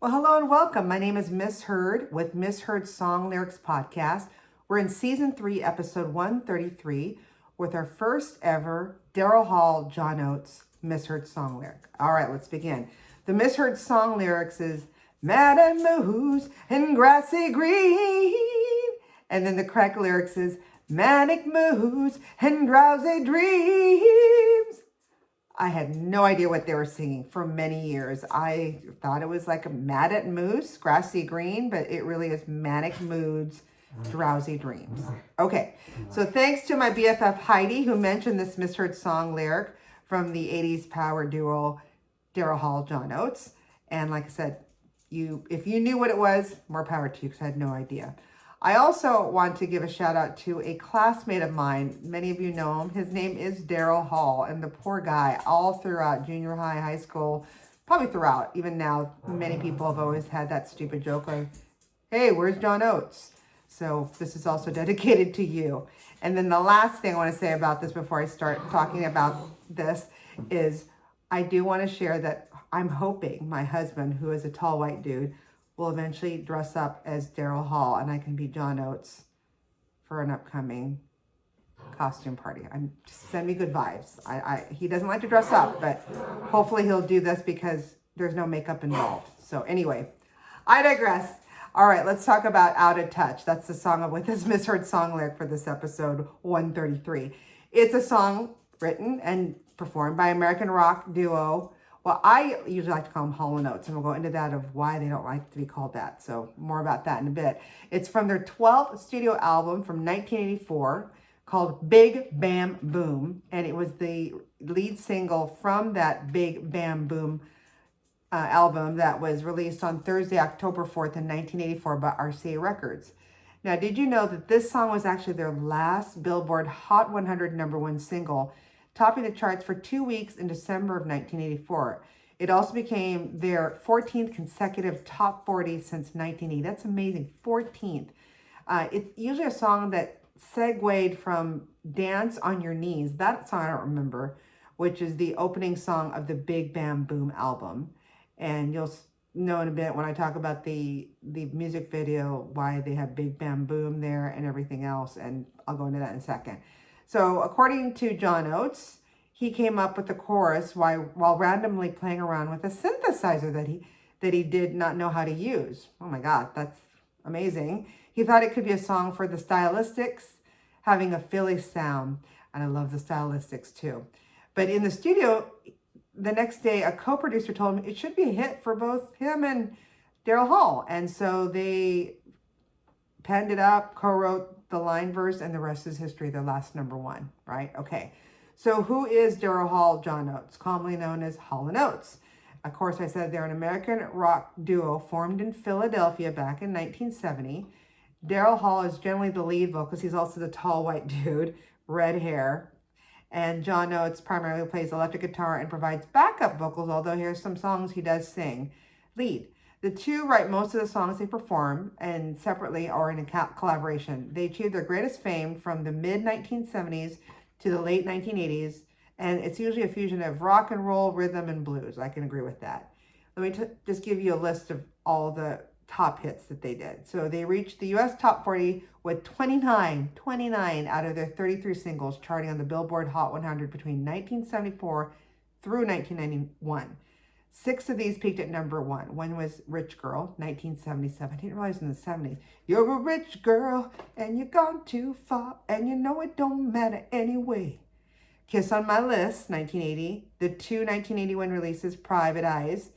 Well, hello and welcome. My name is Misheard with Misheard Song Lyrics Podcast. We're in Season 3, Episode 133 with our first ever Daryl Hall, John Oates Misheard Song Lyric. All right, let's begin. The Misheard Song Lyrics is Mad and Moose and Grassy Green. And then the correct lyrics is Manic Moods and Drowsy Dreams. I had no idea what they were singing for many years. I thought it was like a Mad at Moose, Grassy Green, but it really is Manic Moods, Drowsy Dreams. Okay, so thanks to my BFF Heidi, who mentioned this misheard song lyric from the 80s power duo Daryl Hall, John Oates. And like I said, if you knew what it was, more power to you, because I had no idea. I also want to give a shout out to a classmate of mine. Many of you know him. His name is Daryl Hall, and the poor guy, all throughout junior high, high school, probably throughout, even now, many people have always had that stupid joke like, hey, where's John Oates? So this is also dedicated to you. And then the last thing I want to say about this before I start talking about this is I do want to share that I'm hoping my husband, who is a tall white dude, will eventually dress up as Daryl Hall and I can be John Oates for an upcoming costume party. Just send me good vibes. He doesn't like to dress up, but hopefully he'll do this because there's no makeup involved. So anyway, I digress. All right, let's talk about Out of Touch. That's the song with this misheard song lyric for this episode 133. It's a song written and performed by American rock duo. Well, I usually like to call them Hall and Oates, and we'll go into that of why they don't like to be called that. So more about that in a bit. It's from their 12th studio album from 1984 called Big Bam Boom, and it was the lead single from that Big Bam Boom album that was released on Thursday, October 4th in 1984 by RCA Records. Now, did you know that this song was actually their last Billboard Hot 100 #1 single, topping the charts for 2 weeks in December of 1984. It also became their 14th consecutive top 40 since 1980. That's amazing, 14th. It's usually a song that segued from Dance on Your Knees, that song I don't remember, which is the opening song of the Big Bam Boom album. And you'll know in a bit when I talk about the music video, why they have Big Bam Boom there and everything else, and I'll go into that in a second. So according to John Oates, he came up with the chorus while randomly playing around with a synthesizer that he did not know how to use. Oh my God, that's amazing. He thought it could be a song for the stylistics, having a Philly sound, and I love the stylistics too. But in the studio, the next day, a co-producer told him it should be a hit for both him and Daryl Hall. And so they penned it up, co-wrote the line verse, and the rest is history, their last #1, right? Okay. So who is Daryl Hall, John Oates, commonly known as Hall and Oates? Of course, I said they're an American rock duo formed in Philadelphia back in 1970. Daryl Hall is generally the lead vocalist. He's also the tall white dude, red hair. And John Oates primarily plays electric guitar and provides backup vocals, although here's some songs he does sing lead. The two write most of the songs they perform, and separately or in a collaboration. They achieved their greatest fame from the mid-1970s to the late 1980s, and it's usually a fusion of rock and roll, rhythm, and blues. I can agree with that. Let me just give you a list of all the top hits that they did. So they reached the U.S. top 40 with 29 out of their 33 singles charting on the Billboard Hot 100 between 1974 through 1991. 6 of these peaked at #1. One was Rich Girl, 1977. I didn't realize in the 70s. You're a rich girl, and you're gone too far, and you know it don't matter anyway. Kiss on My List, 1980. The two 1981 releases, Private Eyes.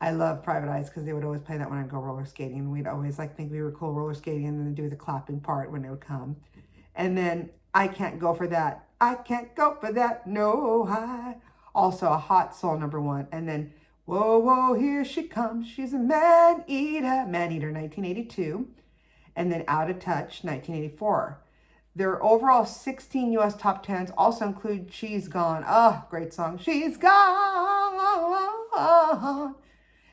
I love Private Eyes because they would always play that when I'd go roller skating. And we'd always think we were cool roller skating and then do the clapping part when it would come. And then I Can't Go For That. I can't go for that, no, also a hot soul #1. And then Whoa, whoa, here she comes. She's a man-eater, 1982. And then Out of Touch, 1984. Their overall 16 U.S. top 10s also include She's Gone. Oh, great song. She's Gone.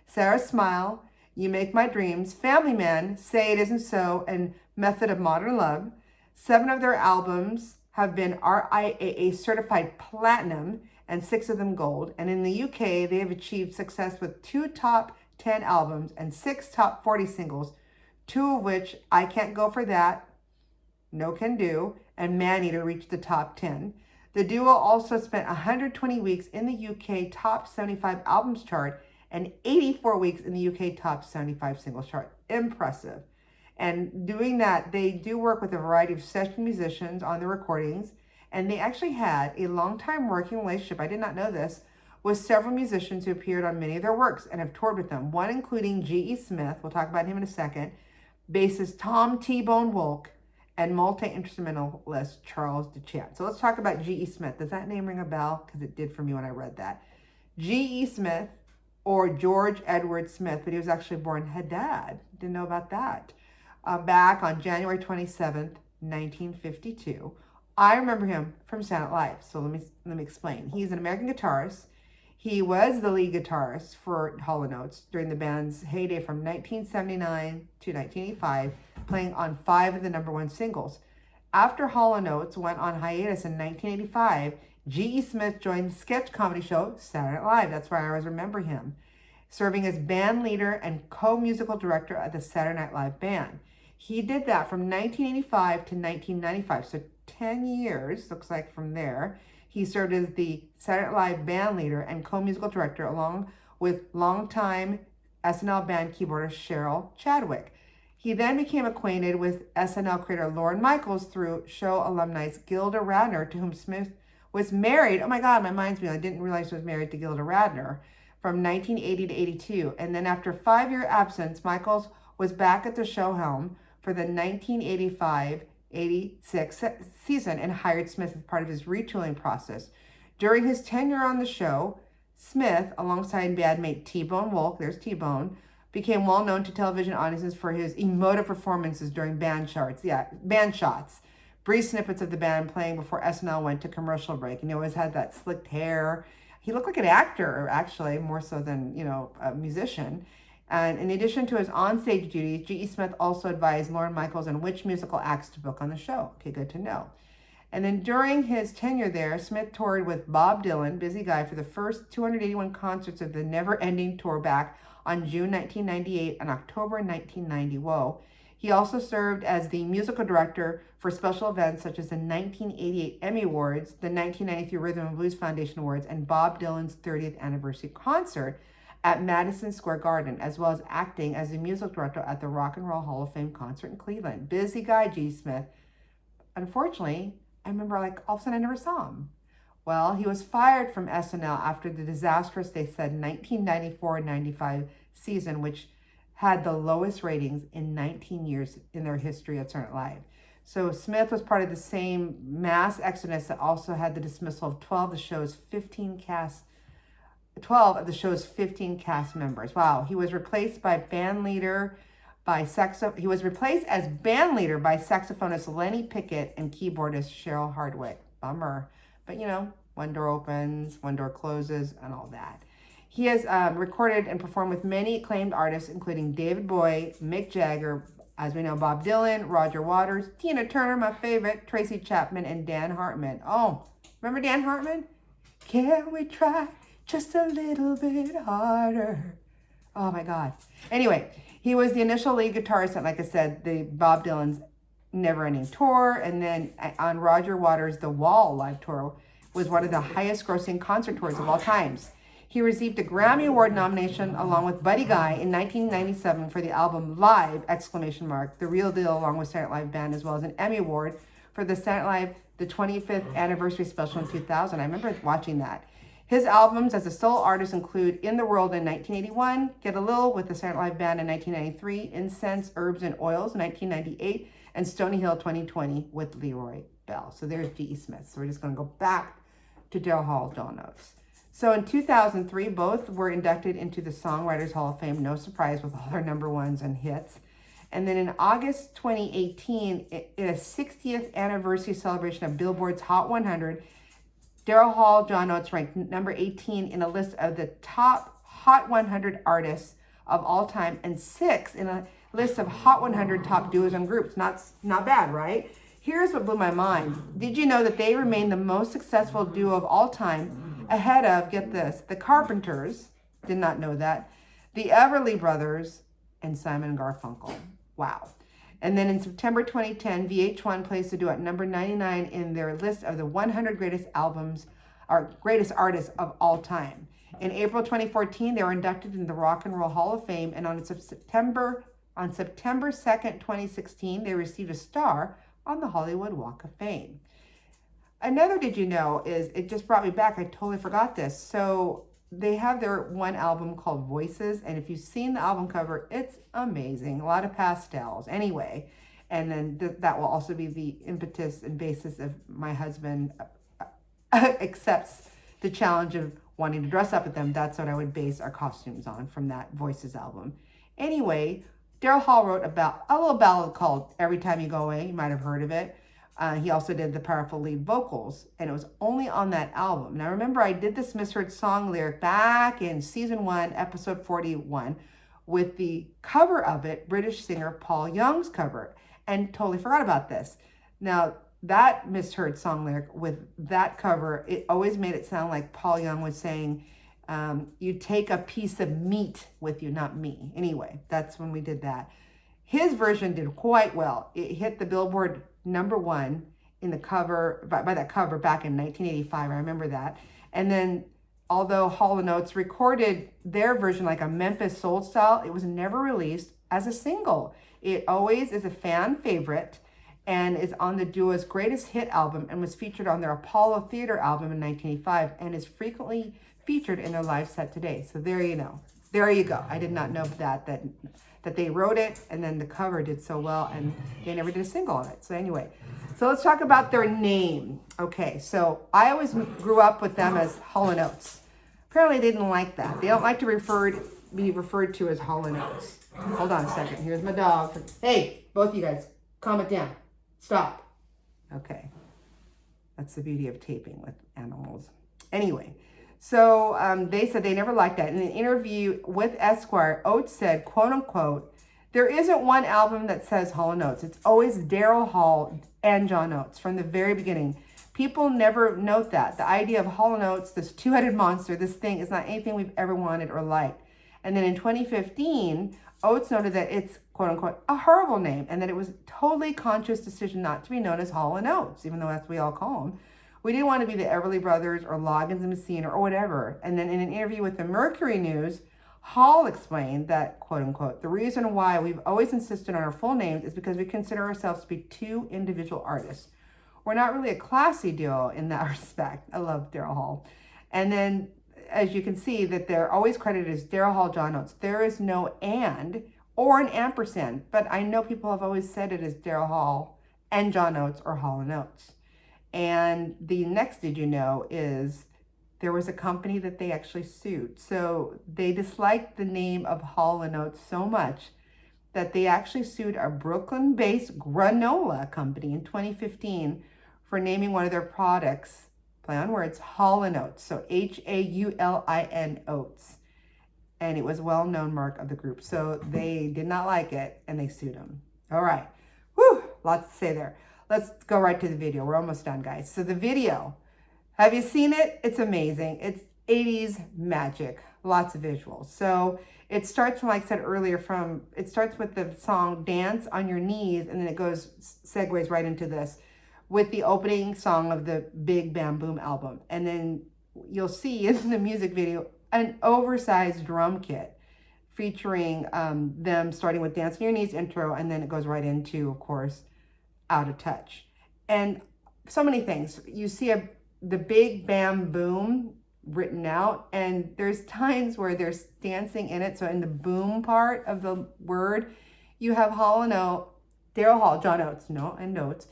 Sarah Smile, You Make My Dreams, Family Man, Say It Isn't So, and Method of Modern Love. 7 of their albums have been RIAA certified platinum, and 6 of them gold. And in the UK, they have achieved success with 2 top 10 albums and 6 top 40 singles, 2 of which, I Can't Go For That, No Can Do, and Maneater reached the top 10. The duo also spent 120 weeks in the UK top 75 albums chart and 84 weeks in the UK top 75 singles chart. Impressive. And doing that, they do work with a variety of session musicians on the recordings, and they actually had a long-time working relationship, I did not know this, with several musicians who appeared on many of their works and have toured with them, one including G.E. Smith, we'll talk about him in a second, bassist Tom T-Bone Wolk, and multi-instrumentalist Charles DeChant. So let's talk about G.E. Smith. Does that name ring a bell? Because it did for me when I read that. G.E. Smith, or George Edward Smith, but he was actually born Haddad. Didn't know about that. Back on January 27th, 1952. I remember him from Saturday Night Live, so let me explain. He's an American guitarist. He was the lead guitarist for Hall and Oates during the band's heyday from 1979 to 1985, playing on 5 of the #1 singles. After Hall and Oates went on hiatus in 1985, G.E. Smith joined the sketch comedy show Saturday Night Live. That's why I always remember him, serving as band leader and co-musical director of the Saturday Night Live band. He did that from 1985 to 1995, so 10 years, looks like from there. He served as the Saturday Night Live band leader and co-musical director along with longtime SNL band keyboardist Cheryl Chadwick. He then became acquainted with SNL creator Lorne Michaels through show alumni Gilda Radner, to whom Smith was married. Oh my God, my mind's me. I didn't realize he was married to Gilda Radner from 1980 to 82. And then after a 5-year absence, Michaels was back at the show helm for the 1985-86 season and hired Smith as part of his retooling process. During his tenure on the show, Smith, alongside bandmate T-Bone Wolk, there's T-Bone, became well known to television audiences for his emotive performances during band shots. Brief snippets of the band playing before SNL went to commercial break. And he always had that slicked hair. He looked like an actor, actually, more so than, a musician. And in addition to his onstage duties, G.E. Smith also advised Lorne Michaels on which musical acts to book on the show. Okay, good to know. And then during his tenure there, Smith toured with Bob Dylan, busy guy, for the first 281 concerts of the never-ending tour back on June 1998 and October 1990. Whoa. He also served as the musical director for special events such as the 1988 Emmy Awards, the 1993 Rhythm and Blues Foundation Awards, and Bob Dylan's 30th anniversary concert at Madison Square Garden, as well as acting as the music director at the Rock and Roll Hall of Fame concert in Cleveland. Busy guy, G. Smith. Unfortunately, I remember all of a sudden I never saw him. Well, he was fired from SNL after the disastrous, they said, 1994-95 season, which had the lowest ratings in 19 years in their history at Saturday Night Live. So Smith was part of the same mass exodus that also had the dismissal of 12 of the show's 15 cast members. Wow, he was replaced as band leader by saxophonist Lenny Pickett and keyboardist Cheryl Hardwick. Bummer. But one door opens, one door closes, and all that. He has recorded and performed with many acclaimed artists, including David Bowie, Mick Jagger, as we know, Bob Dylan, Roger Waters, Tina Turner, my favorite, Tracy Chapman, and Dan Hartman. Oh, remember Dan Hartman? Can we try just a little bit harder? Oh my God. Anyway, he was the initial lead guitarist at, like I said, the Bob Dylan's Never Ending Tour, and then on Roger Waters' The Wall live tour was one of the highest grossing concert tours of all times. He received a Grammy Award nomination along with Buddy Guy in 1997 for the album Live! The Real Deal, along with Saturday Night Live Band, as well as an Emmy Award for the Saturday Night Live, the 25th anniversary special in 2000. I remember watching that. His albums as a solo artist include In the World in 1981, Get a Little with the Saturday Night Live Band in 1993, Incense, Herbs, and Oils in 1998, and Stony Hill 2020 with Leroy Bell. So there's G.E. Smith. So we're just going to go back to Daryl Hall, John Oates. So in 2003, both were inducted into the Songwriters Hall of Fame, no surprise with all their #1s and hits. And then in August 2018, in a 60th anniversary celebration of Billboard's Hot 100, Daryl Hall, John Oates ranked number 18 in a list of the top Hot 100 artists of all time and 6 in a list of Hot 100 top duos and groups. Not bad, right? Here's what blew my mind. Did you know that they remain the most successful duo of all time, ahead of, get this, the Carpenters, did not know that, the Everly Brothers, and Simon and Garfunkel. Wow. And then in September 2010, VH1 placed the duo at number 99 in their list of the 100 greatest albums or greatest artists of all time. In April 2014, they were inducted into the Rock and Roll Hall of Fame, and on September 2nd, 2016, they received a star on the Hollywood Walk of Fame. Another did you know is, it just brought me back, I totally forgot this. So they have their one album called Voices, and if you've seen the album cover, it's amazing. A lot of pastels anyway. And then that will also be the impetus and basis of my husband accepts the challenge of wanting to dress up with them. That's what I would base our costumes on from that Voices album. Anyway, Daryl Hall wrote about a little ballad called Every Time You Go Away. You might have heard of it. He also did the powerful lead vocals, and it was only on that album. Now, remember, I did this misheard song lyric back in season 1, episode 41, with the cover of it, British singer Paul Young's cover, and totally forgot about this. Now, that misheard song lyric with that cover, it always made it sound like Paul Young was saying, you take a piece of meat with you, not me. Anyway, that's when we did that. His version did quite well. It hit the Billboard #1 in the cover, by that cover back in 1985. I remember that. And then, although Hall and Oates recorded their version like a Memphis Soul style, it was never released as a single. It always is a fan favorite and is on the duo's greatest hit album, and was featured on their Apollo Theater album in 1985, and is frequently featured in their live set today. So there you know. There you go. I did not know that they wrote it, and then the cover did so well, and they never did a single on it. So anyway, so let's talk about their name. Okay, so I always grew up with them as Hall and Oates. Apparently they didn't like that. They don't like to be referred to as Hall and Oates. Hold on a second. Here's my dog. Hey, both of you guys, calm it down. Stop. Okay. That's the beauty of taping with animals. Anyway, so they said they never liked that. In an interview with Esquire, Oates said, quote unquote, there isn't one album that says Hall and Oates. It's always Daryl Hall and John Oates from the very beginning. People never note that. The idea of Hall and Oates, this two-headed monster, this thing, is not anything we've ever wanted or liked. And then in 2015, Oates noted that it's, quote unquote, a horrible name, and that it was a totally conscious decision not to be known as Hall and Oates, even though that's what we all call them. We didn't want to be the Everly Brothers or Loggins and Messina or whatever. And then in an interview with the Mercury News, Hall explained that, quote unquote, the reason why we've always insisted on our full names is because we consider ourselves to be two individual artists. We're not really a classy duo in that respect. I love Daryl Hall. And then, as you can see, that they're always credited as Daryl Hall, John Oates. There is no and or an ampersand, but I know people have always said it as Daryl Hall and John Oates or Hall and Oates. And the next did you know is there was a company that they actually sued. So they disliked the name of Hall and Oates so much that they actually sued a Brooklyn-based granola company in 2015 for naming one of their products, play on words, Hall and Oates. So Haulin Oates. And it was a well-known mark of the group. So they did not like it, and they sued them. All right. Whew, lots to say there. Let's go right to the video. We're almost done, guys. So the video, have you seen it? It's amazing. It's 80s magic. Lots of visuals. So it starts from, like I said earlier, it starts with the song Dance on Your Knees, and then it segues right into this with the opening song of the Big Bam Boom album. And then you'll see in the music video an oversized drum kit featuring them starting with Dance on Your Knees intro, and then it goes right into, of course, Out of Touch. And so many things. You see the Big Bam Boom written out, and there's times where there's dancing in it. So in the boom part of the word, you have Hall and Oates, Daryl Hall, John Oates, and Oates,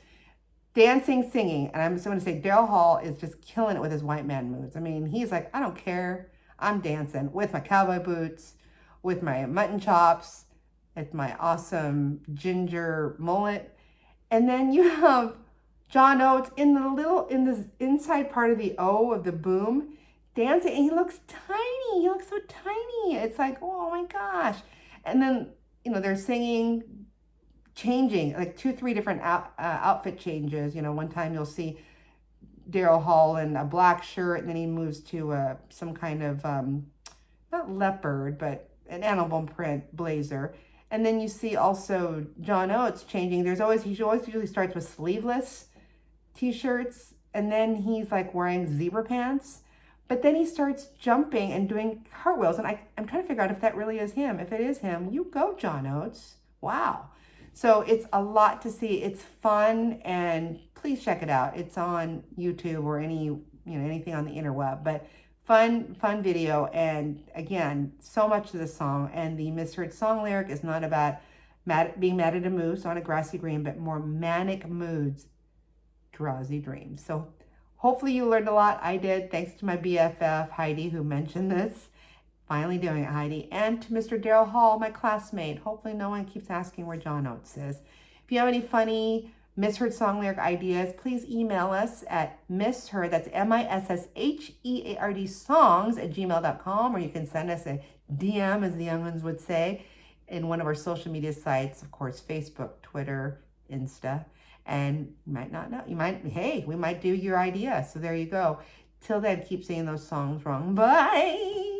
dancing, singing. And I'm just going to say Daryl Hall is just killing it with his white man moves. I mean, he's like, I don't care. I'm dancing with my cowboy boots, with my mutton chops, with my awesome ginger mullet. And then you have John Oates in the inside part of the O of the boom dancing, and he looks tiny. He looks so tiny. It's like, oh my gosh. And then, they're singing, changing, like 2-3 different outfit changes. One time you'll see Daryl Hall in a black shirt, and then he moves to some kind of, not leopard, but an animal print blazer. And then you see also John Oates changing. He always usually starts with sleeveless t-shirts, and then he's like wearing zebra pants. But then he starts jumping and doing cartwheels. And I'm trying to figure out if that really is him. If it is him, you go, John Oates. Wow. So it's a lot to see. It's fun, and please check it out. It's on YouTube or anything on the interweb. But fun video. And again, so much of the song. And the misheard song lyric is not about being mad at a moose on a grassy green, but more manic moods, drowsy dreams. So hopefully you learned a lot. I did, thanks to my BFF Heidi, who mentioned this. Finally doing it, Heidi. And to Mr. Daryl Hall, my classmate. Hopefully no one keeps asking where John Oates is. If you have any funny misheard song lyric ideas, please email us at misheard, that's MISSHEARD songs@gmail.com, or you can send us a DM, as the young ones would say, in one of our social media sites, of course, Facebook, Twitter, Insta. And you might not know. We might do your idea. So there you go. Till then, keep saying those songs wrong. Bye.